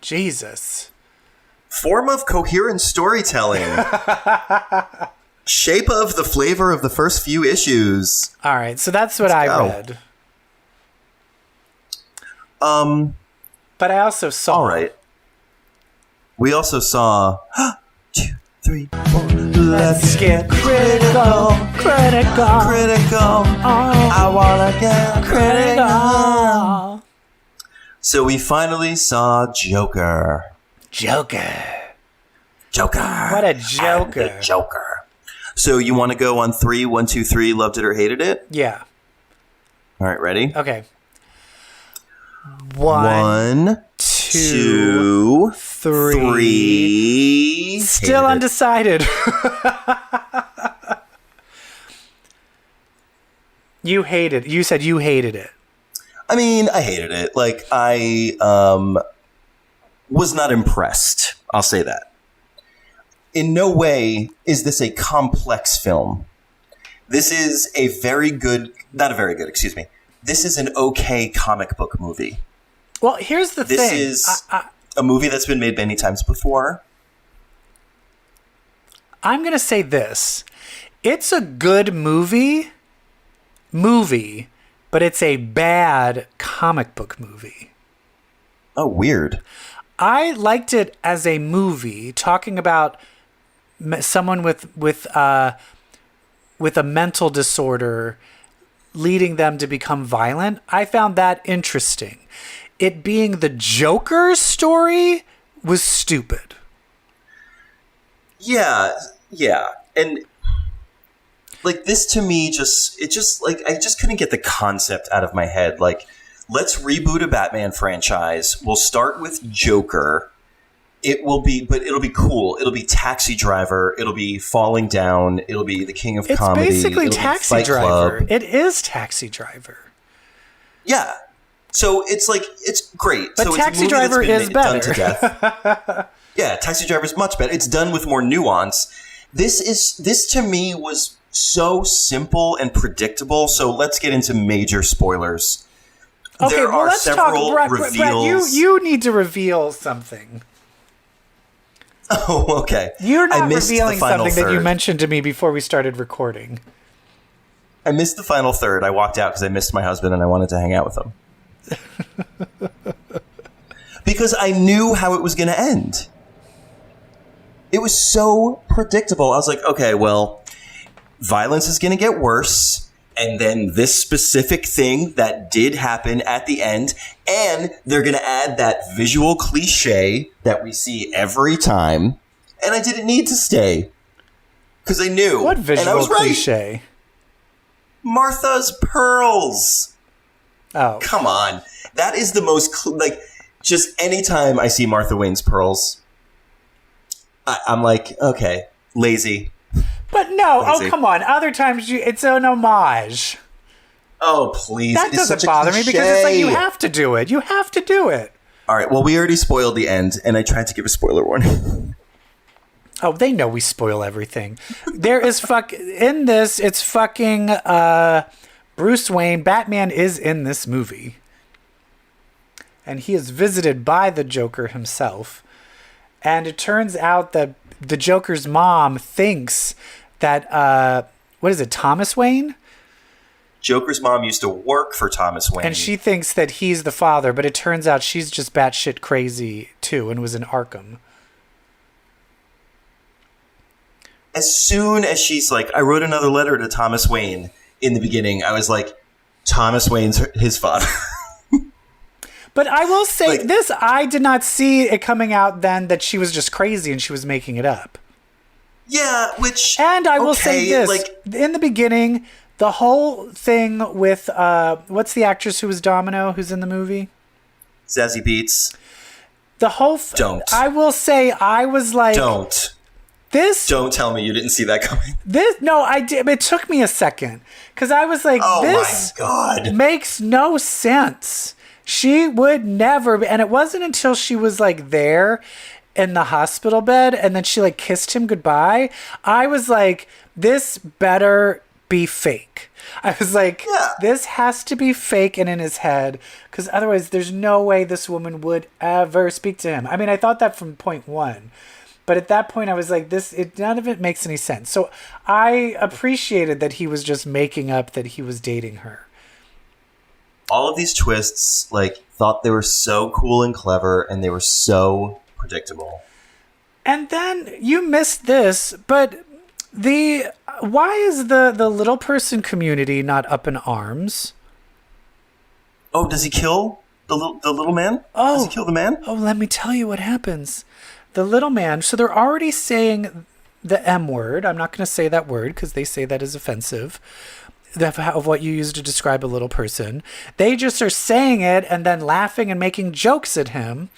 Jesus. Form of coherent storytelling. Shape of the flavor of the first few issues. All right, so that's what I read. But I also saw. All right. We also saw 2, 3, 4. Let's get critical. I wanna get critical. So we finally saw Joker. Joker. What a Joker. Joker. So you want to go on 3, 1, 2, 3, loved it or hated it? Yeah. All right, ready? Okay. 1, 2, 3. Still undecided. You hated. You said you hated it. I mean, I hated it. Like, I was not impressed. I'll say that. In no way is this a complex film. This is a very good, not a very good, excuse me. This is an okay comic book movie. Well, here's the thing. This is a movie that's been made many times before. I'm going to say this. It's a good movie, but it's a bad comic book movie. Oh, weird. I liked it as a movie, talking about someone with a mental disorder leading them to become violent. I found that interesting. It being the Joker's story was stupid. Yeah. And like this to me I just couldn't get the concept out of my head. Like, let's reboot a Batman franchise. We'll start with Joker. It'll be cool. It'll be Taxi Driver. It'll be Falling Down. It'll be the King of Comedy. It's basically It'll Taxi Driver. It is Taxi Driver. Yeah. So it's like, it's great. But so Taxi it's a movie Driver that's is been better. done to death. Yeah, Taxi Driver is much better. It's done with more nuance. This to me was so simple and predictable. So let's get into major spoilers. Okay, there well, are let's several talk. reveals. Brett, you need to reveal something. Oh, okay. You're not revealing something third. that you mentioned to me before we started recording. I missed the final third. I walked out because I missed my husband and I wanted to hang out with him. Because I knew how it was going to end. It was so predictable. I was like, okay, well, violence is going to get worse. And then this specific thing that did happen at the end. And they're going to add that visual cliche that we see every time. And I didn't need to stay. Because I knew. What visual and I was cliche? Right. Martha's pearls. Oh. Come on. That is the most, just anytime I see Martha Wayne's pearls, I'm like, okay, lazy. But no, lazy. Oh, come on. Other times, it's an homage. Oh, please. That doesn't bother me because it's like, you have to do it. You have to do it. All right, well, we already spoiled the end, and I tried to give a spoiler warning. Oh, they know we spoil everything. There is in this, it's fucking Bruce Wayne. Batman is in this movie. And he is visited by the Joker himself. And it turns out that the Joker's mom thinks that, what is it, Thomas Wayne? Joker's mom used to work for Thomas Wayne. And she thinks that he's the father, but it turns out she's just batshit crazy too and was in Arkham. As soon as she's like, I wrote another letter to Thomas Wayne in the beginning, I was like, Thomas Wayne's his father. But I will say this, I did not see it coming out then that she was just crazy and she was making it up. Yeah, which... And I will say this, in the beginning, the whole thing with, what's the actress who was Domino, who's in the movie? Zazie Beetz. The whole... Don't. I will say, I was like... Don't. Don't tell me you didn't see that coming. No, I did. It took me a second. Because I was like, this my God. Makes no sense. She would never... And it wasn't until she was like there in the hospital bed and then she like kissed him goodbye. I was like, this better be fake. I was like, This has to be fake and in his head. Because otherwise there's no way this woman would ever speak to him. I mean, I thought that from point one. But at that point, I was like, none of it makes any sense. So I appreciated that he was just making up that he was dating her. All of these twists, thought they were so cool and clever, and they were so predictable. And then you missed this, but why is the little person community not up in arms? Oh, does he kill the little man? Oh. Does he kill the man? Oh, let me tell you what happens. The little man, so they're already saying the M word. I'm not going to say that word because they say that is offensive of what you use to describe a little person. They just are saying it and then laughing and making jokes at him.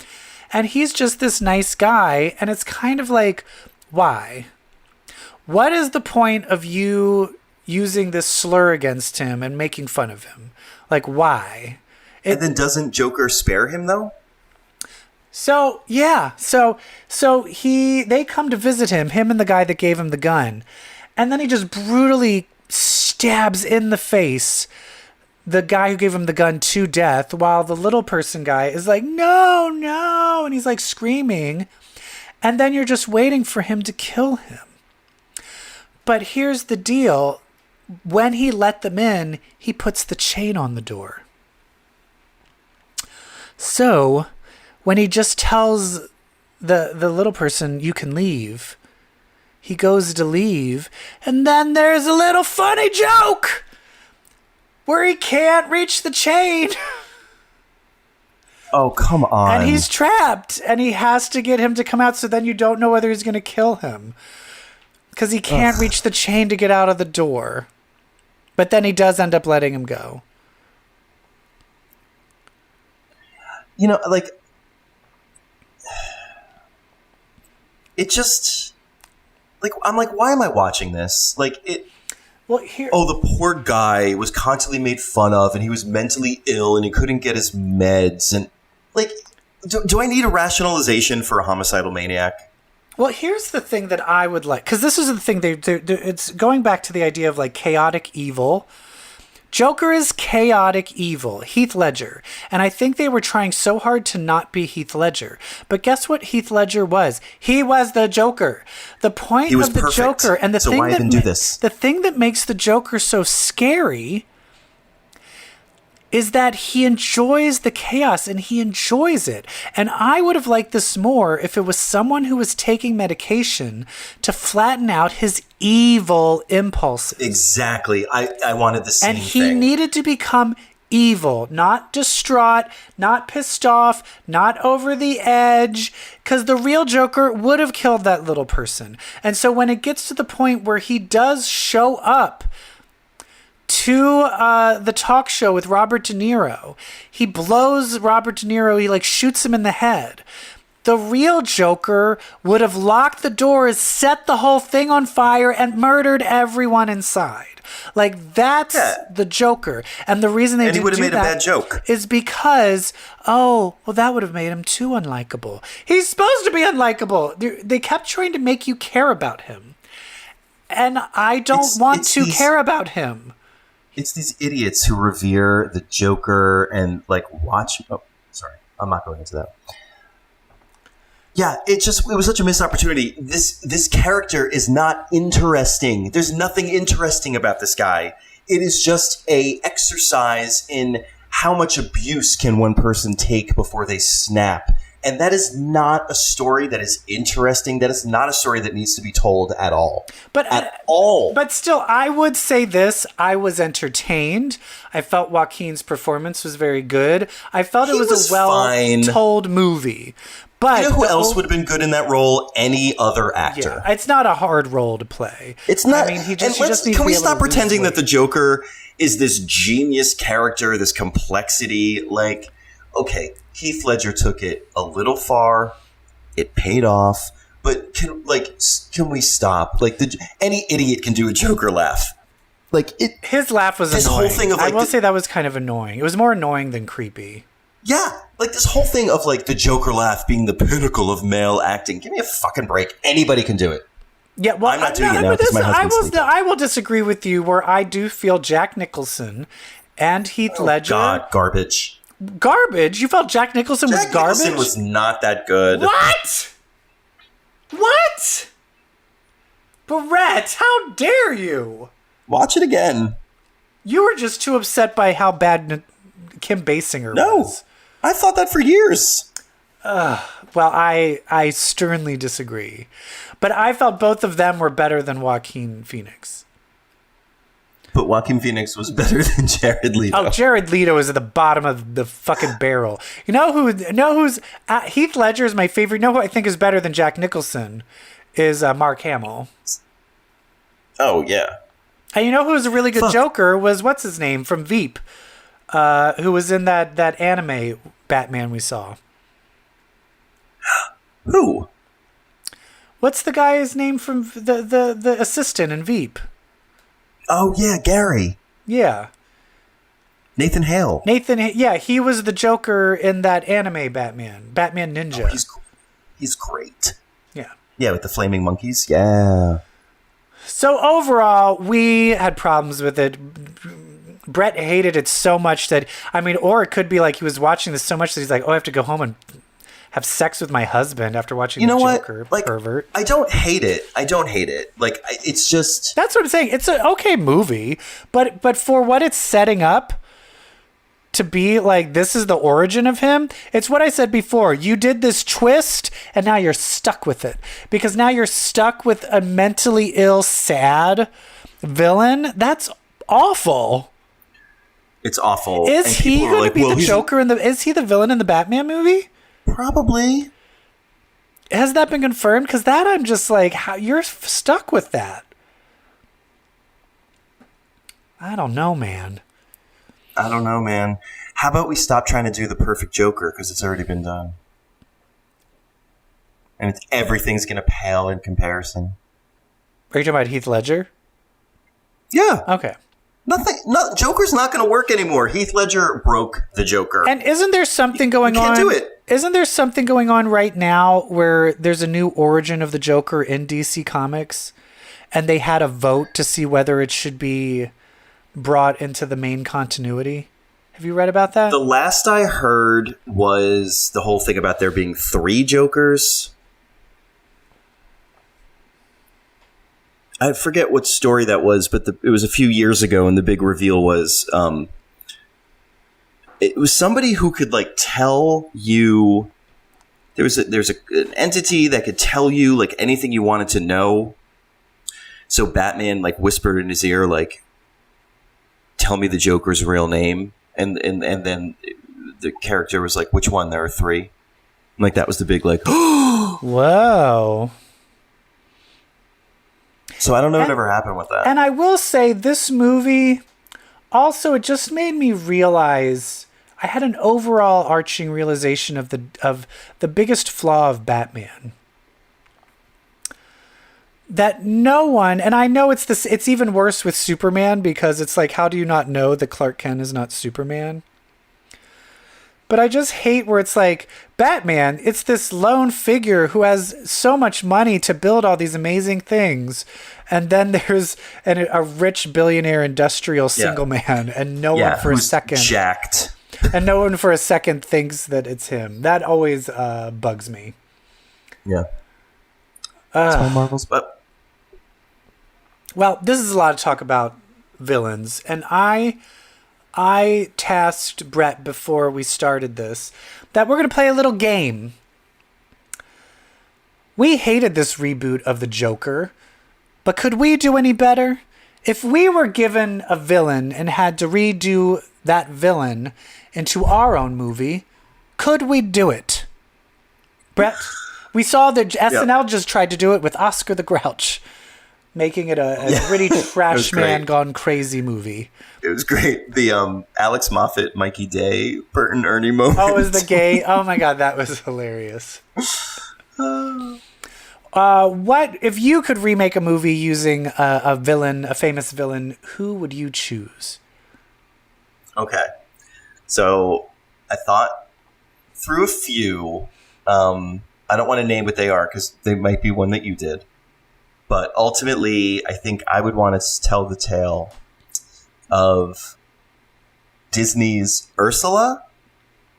And he's just this nice guy. And it's kind of like, why? What is the point of you using this slur against him and making fun of him? Like, why? And then doesn't Joker spare him, though? So, yeah. So they come to visit him and the guy that gave him the gun. And then he just brutally stabs in the face the guy who gave him the gun to death, while the little person guy is like, no, no, and he's like screaming. And then you're just waiting for him to kill him. But here's the deal. When he let them in, he puts the chain on the door. So when he just tells the little person, you can leave, he goes to leave, and then there's a little funny joke where he can't reach the chain. Oh, come on. And he's trapped, and he has to get him to come out, so then you don't know whether he's going to kill him. Because he can't reach the chain to get out of the door. But then he does end up letting him go. You know, like, it just, like, I'm like, why am I watching this? Like, well, here. Oh, the poor guy was constantly made fun of, and he was mentally ill, and he couldn't get his meds. And, like, do I need a rationalization for a homicidal maniac? Well, here's the thing that I would like, because this is the thing, it's going back to the idea of, like, chaotic evil. Joker is chaotic evil, Heath Ledger. And I think they were trying so hard to not be Heath Ledger. But guess what Heath Ledger was? He was the Joker. The point of the perfect. Joker, and the so thing why that even do this? The thing that makes the Joker so scary is that he enjoys the chaos, and he enjoys it. And I would have liked this more if it was someone who was taking medication to flatten out his evil impulses. Exactly. I wanted the same thing. And he thing. needed to become evil, not distraught, not pissed off, not over the edge, because the real Joker would have killed that little person. And so when it gets to the point where he does show up to the talk show with Robert De Niro, he blows Robert De Niro, he like shoots him in the head. The real Joker would have locked the doors, set the whole thing on fire, and murdered everyone inside. Like, that's the Joker. And the reason they didn't do that... And he would have made a bad joke. ...is because, well, that would have made him too unlikable. He's supposed to be unlikable. They kept trying to make you care about him. And I don't want to care about him. It's these idiots who revere the Joker and, like, watch... Oh, sorry. I'm not going into that. Yeah, it was such a missed opportunity. This character is not interesting. There's nothing interesting about this guy. It is just a exercise in how much abuse can one person take before they snap. And that is not a story that is interesting. That is not a story that needs to be told at all. At all. But still, I would say this. I was entertained. I felt Joaquin's performance was very good. I felt it was a well-told movie. But you know who else would have been good in that role? Any other actor. Yeah, it's not a hard role to play. It's not. I mean, can we stop pretending that the Joker is this genius character, this complexity? Like, okay, Heath Ledger took it a little far. It paid off. But can we stop? Like, any idiot can do a Joker laugh. Like, his laugh was annoying. Whole thing of, like, I will say that was kind of annoying. It was more annoying than creepy. Yeah, like this whole thing of like the Joker laugh being the pinnacle of male acting. Give me a fucking break. Anybody can do it. Yeah, well, I'm not doing it now because my husband's I will disagree with you where I do feel Jack Nicholson and Heath Ledger. God, garbage. Garbage? You felt Jack Nicholson was garbage? Jack Nicholson was not that good. What? What? Brett, how dare you? Watch it again. You were just too upset by how bad Kim Basinger was. I thought that for years. Well, I sternly disagree. But I felt both of them were better than Joaquin Phoenix. But Joaquin Phoenix was better than Jared Leto. Oh, Jared Leto is at the bottom of the fucking barrel. You know who's Heath Ledger is my favorite. You know who I think is better than Jack Nicholson is Mark Hamill. Oh, yeah. And you know who was a really good Joker was what's his name from Veep. Who was in that anime Batman we saw. Who? What's the guy's name from the assistant in Veep? Oh, yeah, Gary. Yeah. Nathan Hale. Yeah, he was the Joker in that anime Batman Ninja. Oh, he's great. Yeah. Yeah, with the flaming monkeys. Yeah. So overall, we had problems with it. Brett hated it so much that, I mean, or it could be like he was watching this so much that he's like, oh, I have to go home and have sex with my husband after watching the Joker. Like, pervert. I don't hate it. Like, it's just... That's what I'm saying. It's an okay movie, but for what it's setting up to be like, this is the origin of him. It's what I said before. You did this twist and now you're stuck with it because now you're stuck with a mentally ill, sad villain. That's awful. It's awful. Is he going to be the Joker is he the villain in the Batman movie? Probably. Has that been confirmed? Because that I'm just like, how you're stuck with that. I don't know, man. How about we stop trying to do the perfect Joker because it's already been done, and everything's gonna pale in comparison. Are you talking about Heath Ledger? Yeah. Okay. Joker's not going to work anymore. Heath Ledger broke the Joker. And isn't there something going on? You can't do it. Isn't there something going on right now where there's a new origin of the Joker in DC Comics, and they had a vote to see whether it should be brought into the main continuity? Have you read about that? The last I heard was the whole thing about there being 3 Jokers. I forget what story that was, but it was a few years ago, and the big reveal was it was somebody who could like tell you. There's an entity that could tell you like anything you wanted to know. So Batman like whispered in his ear like, "Tell me the Joker's real name," and then the character was like, "Which one? There are 3." And, like that was the big like, Whoa. So I don't know what ever happened with that. And I will say this movie also, it just made me realize I had an overall arching realization of the biggest flaw of Batman. That no one, and I know it's even worse with Superman because it's like, how do you not know that Clark Kent is not Superman? But I just hate where it's like, Batman, it's this lone figure who has so much money to build all these amazing things. And then there's a rich billionaire industrial single man, and no one for a second... jacked. And no one for a second thinks that it's him. That always bugs me. Yeah. That's how Marvel's... But... Well, this is a lot of talk about villains. And I tasked Brett before we started this that we're going to play a little game. We hated this reboot of the Joker, but could we do any better? If we were given a villain and had to redo that villain into our own movie, could we do it? Brett, we saw that SNL just tried to do it with Oscar the Grouch, making it a pretty trash man gone crazy movie. It was great. The Alex Moffat, Mikey Day, Bert and Ernie moment. Oh, it was the gay. Oh my God, that was hilarious. What if you could remake a movie using a famous villain? Who would you choose? Okay, so I thought through a few. I don't want to name what they are because they might be one that you did. But ultimately, I think I would want to tell the tale of Disney's Ursula,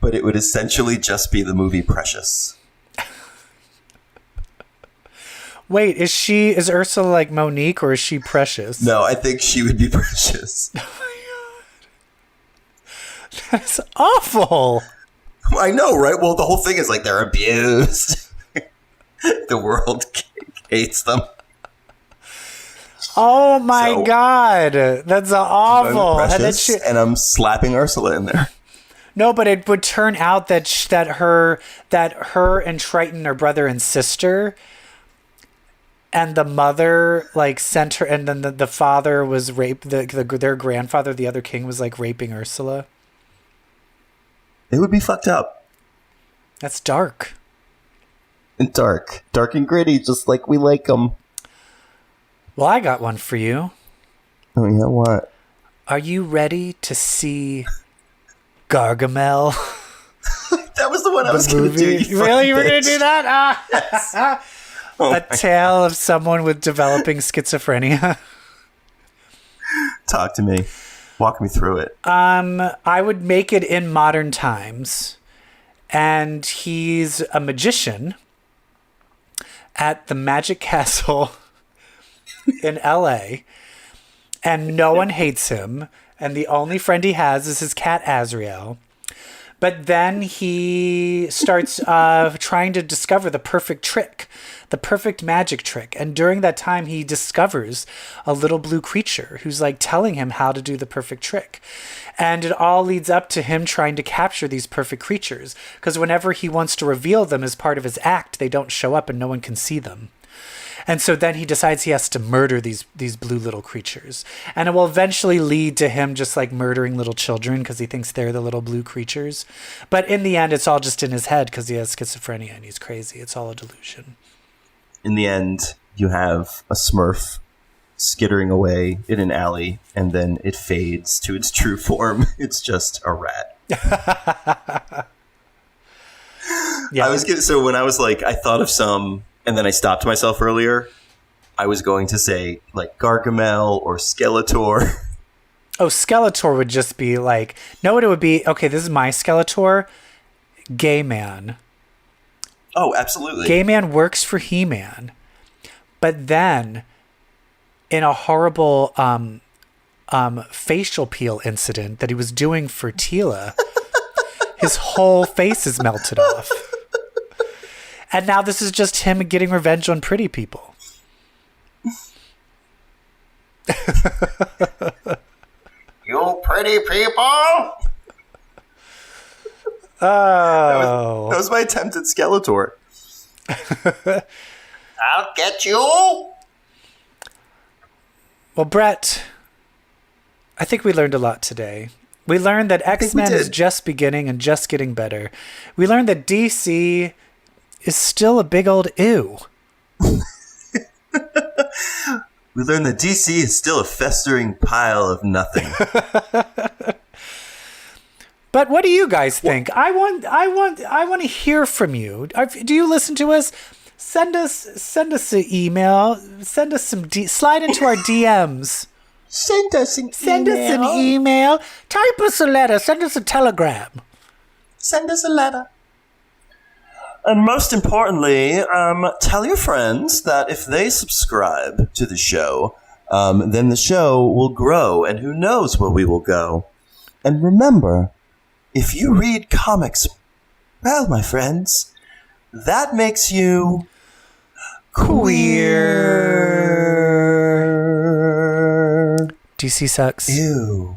but it would essentially just be the movie Precious. Wait, is Ursula like Monique or is she Precious? No, I think she would be Precious. Oh my God. That's awful. I know, right? Well, the whole thing is like they're abused. The world hates them. Oh my God, that's awful. And I'm slapping Ursula in there. No, but it would turn out that her and Triton are brother and sister, and the mother like sent her, and then the father was raped. Their grandfather, the other king, was like raping Ursula. It would be fucked up. That's dark. And dark and gritty, just like we like them. Well, I got one for you. Oh, yeah, what? Are you ready to see Gargamel? That was the one I was going to do. Really? You were going to do that? Yes. A tale of someone with developing schizophrenia. Talk to me. Walk me through it. I would make it in modern times. And he's a magician at the Magic Castle in LA. And no one hates him. And the only friend he has is his cat, Azrael. But then he starts trying to discover the perfect trick, the perfect magic trick. And during that time, he discovers a little blue creature who's like telling him how to do the perfect trick. And it all leads up to him trying to capture these perfect creatures. Because whenever he wants to reveal them as part of his act, they don't show up and no one can see them. And so then he decides he has to murder these blue little creatures. And it will eventually lead to him just like murdering little children because he thinks they're the little blue creatures. But in the end, it's all just in his head because he has schizophrenia and he's crazy. It's all a delusion. In the end, you have a Smurf skittering away in an alley, and then it fades to its true form. It's just a rat. Yeah. So when I was like, I thought of some... And then I stopped myself earlier. I was going to say like Gargamel or Skeletor. Oh, Skeletor would just be like, know what it would be? Okay, this is my Skeletor. Gay man. Oh, absolutely. Gay man works for He-Man. But then in a horrible facial peel incident that he was doing for Tila, his whole face is melted off. And now this is just him getting revenge on pretty people. You pretty people! Oh. That was my attempt at Skeletor. I'll get you! Well, Brett, I think we learned a lot today. We learned that X-Men is just beginning and just getting better. We learned that DC... is still a big old ew. We learned that DC is still a festering pile of nothing. But what do you guys think? I want to hear from you. Do you listen to us? Send us an email. Send us slide into our DMs. Send us an email. Type us a letter. Send us a telegram. Send us a letter. And most importantly, tell your friends that if they subscribe to the show, then the show will grow, and who knows where we will go. And remember, if you read comics, well, my friends, that makes you queer. DC sucks. Ew.